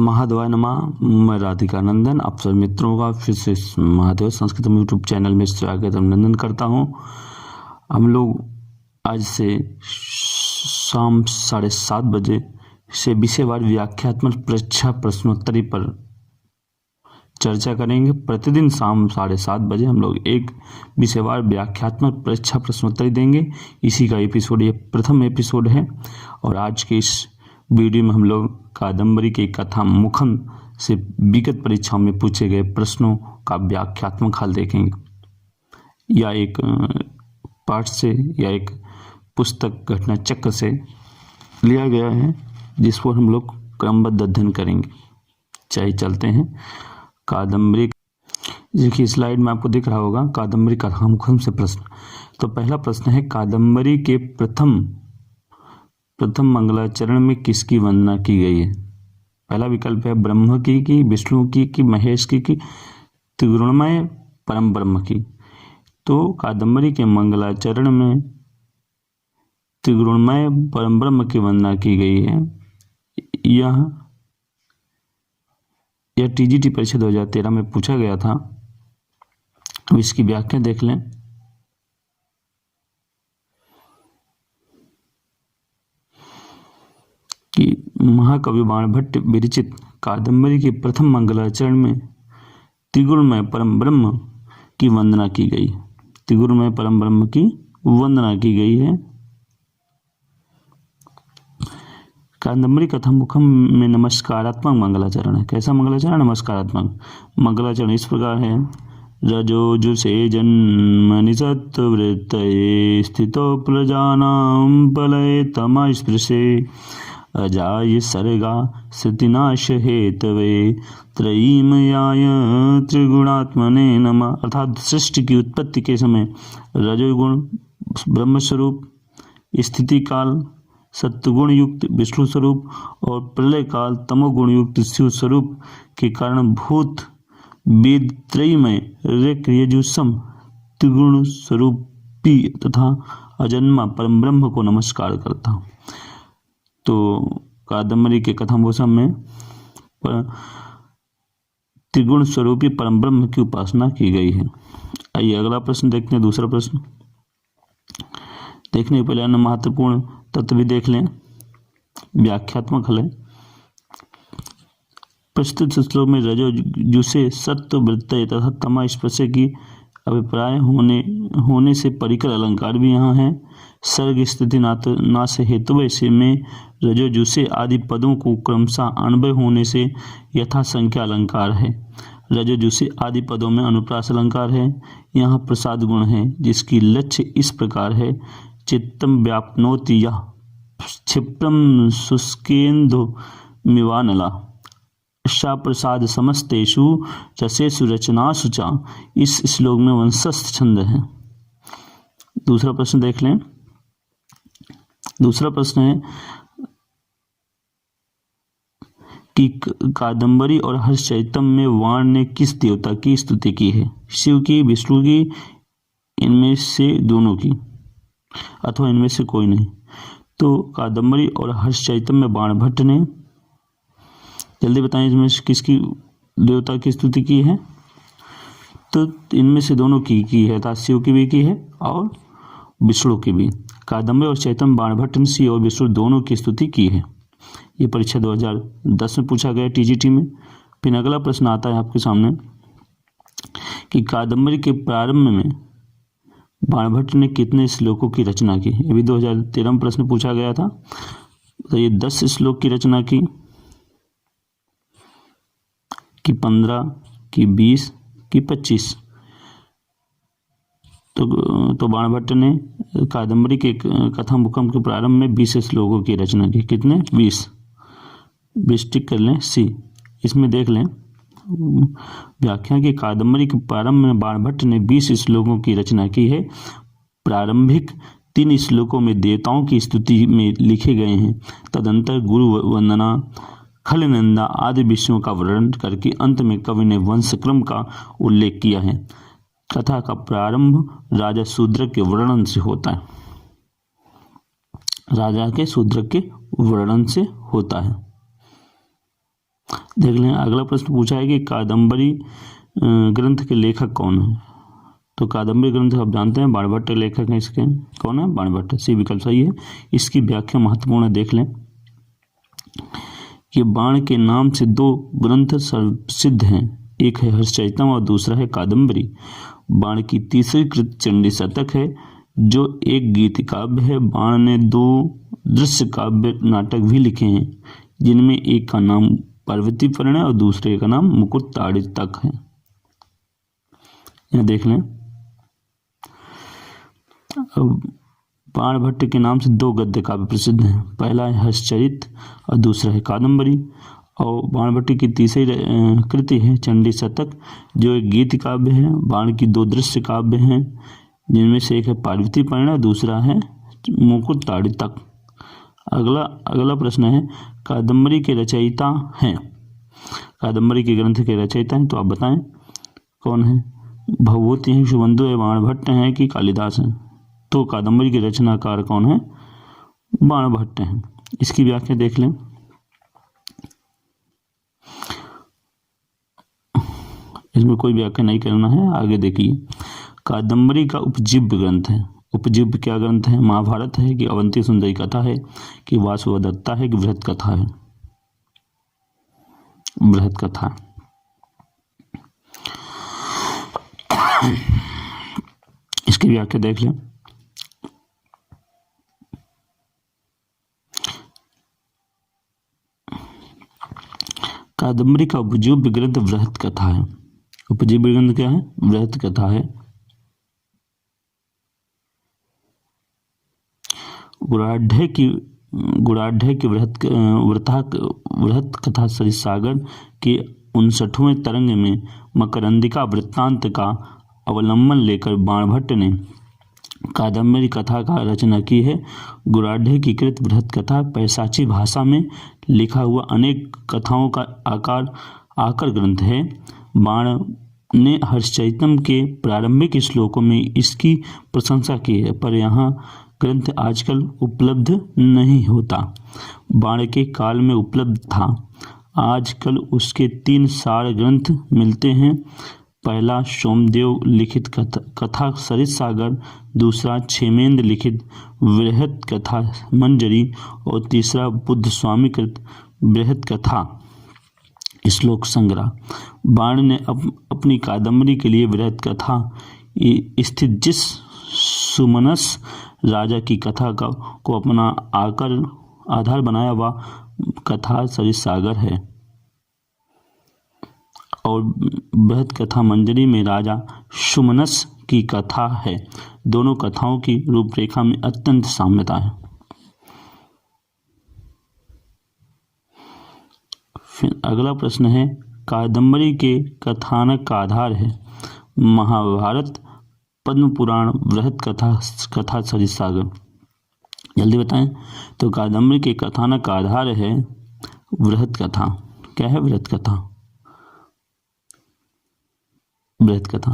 महादेवाय नमः। मैं राधिका नंदन आप सभी मित्रों का फिर से महादेव संस्कृत यूट्यूब चैनल में स्वागत अभिनंदन करता हूं। हम लोग आज से शाम 7:30 बजे से विषयवार व्याख्यात्मक परीक्षा प्रश्नोत्तरी पर चर्चा करेंगे। प्रतिदिन शाम 7:30 बजे हम लोग एक विषयवार व्याख्यात्मक परीक्षा प्रश्नोत्तरी देंगे। इसी का एपिसोड, ये प्रथम एपिसोड है और आज के इस वीडियो में हम लोग कादम्बरी के कथा मुखम से विगत परीक्षाओं में पूछे गए प्रश्नों का व्याख्यात्मक हल देखेंगे। या एक पाठ से या एक पुस्तक घटना चक्र से लिया गया है जिस पर हम लोग क्रमबद्ध अध्ययन करेंगे। चाहिए चलते हैं कादम्बरी। देखिए स्लाइड में आपको दिख रहा होगा कादम्बरी कथा मुखम से प्रश्न। तो पहला प्रश्न है कादम्बरी के प्रथम मंगलाचरण में किसकी वंदना की गई है। पहला विकल्प है ब्रह्म की विष्णु की महेश की त्रिगुणमय परम ब्रह्म की। तो कादम्बरी के मंगलाचरण में त्रिगुणमय परम ब्रह्म की वंदना की गई है। यह टीजीटी परीक्षा 2013 में पूछा गया था। अब इसकी व्याख्या देख लें। कि महाकवि बाणभट्ट विरचित कादम्बरी के प्रथम मंगलाचरण में त्रिगुणमय परम ब्रह्म की वंदना की गई। त्रिगुणमय परम ब्रह्म की वंदना की गई है। कादम्बरी कथा मुखम में नमस्कारात्मक मंगलाचरण है। कैसा मंगलाचरण? नमस्कारात्मक मंगलाचरण इस प्रकार है। रजोजुषे जन्मनि सत्ववृत्तये स्थितो प्रजानां फलये तमस्पृशे अजाय सर्गा सतिनाश हेतवे त्रयीमयाय त्रिगुणात्मने नमः। अर्थात सृष्टि की उत्पत्ति के समय रजोगुण ब्रह्म स्वरूप, स्थिति काल सत्वगुण युक्त विष्णु स्वरूप और प्रलय काल तमोगुण युक्त शिव स्वरूप के कारण भूत वेद त्रयीमय ऋक् यजुः त्रिगुण स्वरूपी तथा अजन्मा परम ब्रह्म को नमस्कार करता हूँ। तो कादम्बरी के कथामुखम में त्रिगुण स्वरूपी परम ब्रह्म की उपासना की गई है। आइए अगला प्रश्न देखते हैं। दूसरा प्रश्न देखने के पहले अन्य महत्वपूर्ण तत्व भी देख लें। व्याख्यात्मक हल है। प्रस्तुत श्लोक में रजोजुषे सत्व वृत्तये तथा तमा स्पर्श की अभिप्राय होने से परिकर अलंकार भी यहाँ है। सर्ग स्थिति नाश हेतु से में रजोजुषे आदि पदों को क्रमशः अन्वय होने से यथा संख्या अलंकार है। रजोजुषे आदि पदों में अनुप्रास अलंकार है। यहाँ प्रसाद गुण है जिसकी लक्ष्य इस प्रकार है। चित्तम व्याप्नोति यः क्षिप्रम शुष्केन्दु मिवानला सा प्रसाद समस्तेषु रसेषु रचनासु च। इस श्लोक में वंशस्थ छंद है। दूसरा प्रश्न देख लें। दूसरा प्रश्न है कि कादम्बरी और हर्षचरितम में वाण ने किस देवता की स्तुति की है। शिव की, विष्णु की, इनमें से दोनों की अथवा इनमें से कोई नहीं। तो कादम्बरी और हर्षचरितम में बाणभट्ट ने, जल्दी बताएं, इसमें किसकी देवता की स्तुति की है। तो इनमें से दोनों की है। अर्थात शिव की भी की है और विष्णु की भी। कादम्बरी और चैतन्य बाणभट्ट ने शिव और विष्णु दोनों की स्तुति की है। ये परीक्षा 2010 में पूछा गया टीजीटी में। फिर अगला प्रश्न आता है आपके सामने कि कादम्बरी के प्रारंभ में बाणभट्ट ने कितने श्लोकों की रचना की। ये भी 2013 में प्रश्न पूछा गया था। तो ये 10 श्लोक की रचना की, कि 15, कि 20, कि 25। तो बाणभट्ट ने कादम्बरी के कथा मुखम के प्रारंभ में 20 श्लोकों की रचना की। कितने? 20 टिक कर लें सी। इसमें देख लें व्याख्या की कादम्बरी के प्रारंभ में बाणभट्ट ने 20 श्लोकों की रचना की है। प्रारंभिक 3 श्लोकों में देवताओं की स्तुति में लिखे गए हैं। तदंतर गुरु वंदना, खल निंदा आदि विषयों का वर्णन करके अंत में कवि ने वंशक्रम का उल्लेख किया है। कथा का प्रारंभ राजा शूद्रक के वर्णन से होता है। राजा के शूद्रक के वर्णन से होता है। देख लें। अगला प्रश्न पूछा है कि कादम्बरी ग्रंथ के लेखक कौन है। तो कादम्बरी ग्रंथ आप जानते हैं बाणभट्ट लेखक हैं इसके। कौन है? बाणभट्ट। सी विकल्प सही है। इसकी व्याख्या महत्वपूर्ण है, देख लें कि बाण के नाम से दो ग्रंथ प्रसिद्ध हैं, एक है हर्षचरितम और दूसरा है कादम्बरी। बाण की तीसरी कृत चंडी शतक है जो एक गीत काव्य है। बाण ने दो दृश्य काव्य नाटक भी लिखे हैं जिनमें एक का नाम पार्वती परिणय है और दूसरे का नाम मुकुट ताड़ितक है। यह देख लें। अब बाणभट्ट के नाम से दो गद्य काव्य प्रसिद्ध हैं, पहला है हर्षचरित और दूसरा है कादम्बरी। और बाणभट्ट की तीसरी कृति है चंडी शतक जो एक गीत काव्य है। बाण की दो दृश्य काव्य हैं जिनमें से एक है पार्वती परिणय, दूसरा है मुकुट ताड़ितक। अगला प्रश्न है कादम्बरी के रचयिता हैं। कादम्बरी के ग्रंथ के रचयिता हैं, तो आप बताएं कौन है। भवभूति हैं, शुभंदु है, बाणभट्ट हैं कि कालिदास हैं। तो कादम्बरी के रचनाकार कौन है? बाणभट्ट हैं। इसकी व्याख्या देख लें। इसमें कोई व्याख्या नहीं करना है, आगे देखिए। कादम्बरी का उपजीव्य ग्रंथ है। उपजीव्य क्या ग्रंथ है? महाभारत है कि अवंती सुंदरी कथा है कि वासुदेवदत्ता है कि बृहत कथा है? बृहत कथा। इसकी व्याख्या देख लें। कादम्बरी का उपजीव्य ग्रंथ बृहत कथा है। उपजीव्य ग्रंथ क्या है? बृहत कथा है। गुणाढ़ की वृहत कथा सरिसागर के 59वें तरंग में मकरंदिका वृत्तांत का अवलंबन लेकर बाणभट्ट ने कादम्बरी कथा का रचना की है। गुणाढ़ की कृत बृहत कथा पैशाची भाषा में लिखा हुआ अनेक कथाओं का आकर ग्रंथ है। बाण ने हर्षचरितम के प्रारंभिक श्लोकों में इसकी प्रशंसा की है, पर यहाँ ग्रंथ आजकल उपलब्ध नहीं होता। बाण के काल में उपलब्ध था। आजकल उसके 3 सार ग्रंथ मिलते हैं। पहला सोमदेव लिखित कथा सरित सागर, दूसरा क्षेमेंद्र लिखित बृहत कथा मंजरी और तीसरा बुद्ध स्वामी कृत बृहत कथा श्लोक संग्रह। बाण ने अपनी कादम्बरी के लिए बृहत कथा स्थित जिस सुमनस राजा की कथा को अपना आधार बनाया वह कथा सरित सागर है और बृहत कथा मंजरी में राजा सुमनस की कथा है। दोनों कथाओं की रूपरेखा में अत्यंत साम्यता है। फिर अगला प्रश्न है कादम्बरी के कथानक का आधार है महाभारत, पद्म पुराण, बृहत कथा सरित सागर। जल्दी बताएं। तो कादम्बरी के कथानक का आधार है बृहत कथा। क्या है? बृहत कथा। बृहत कथा।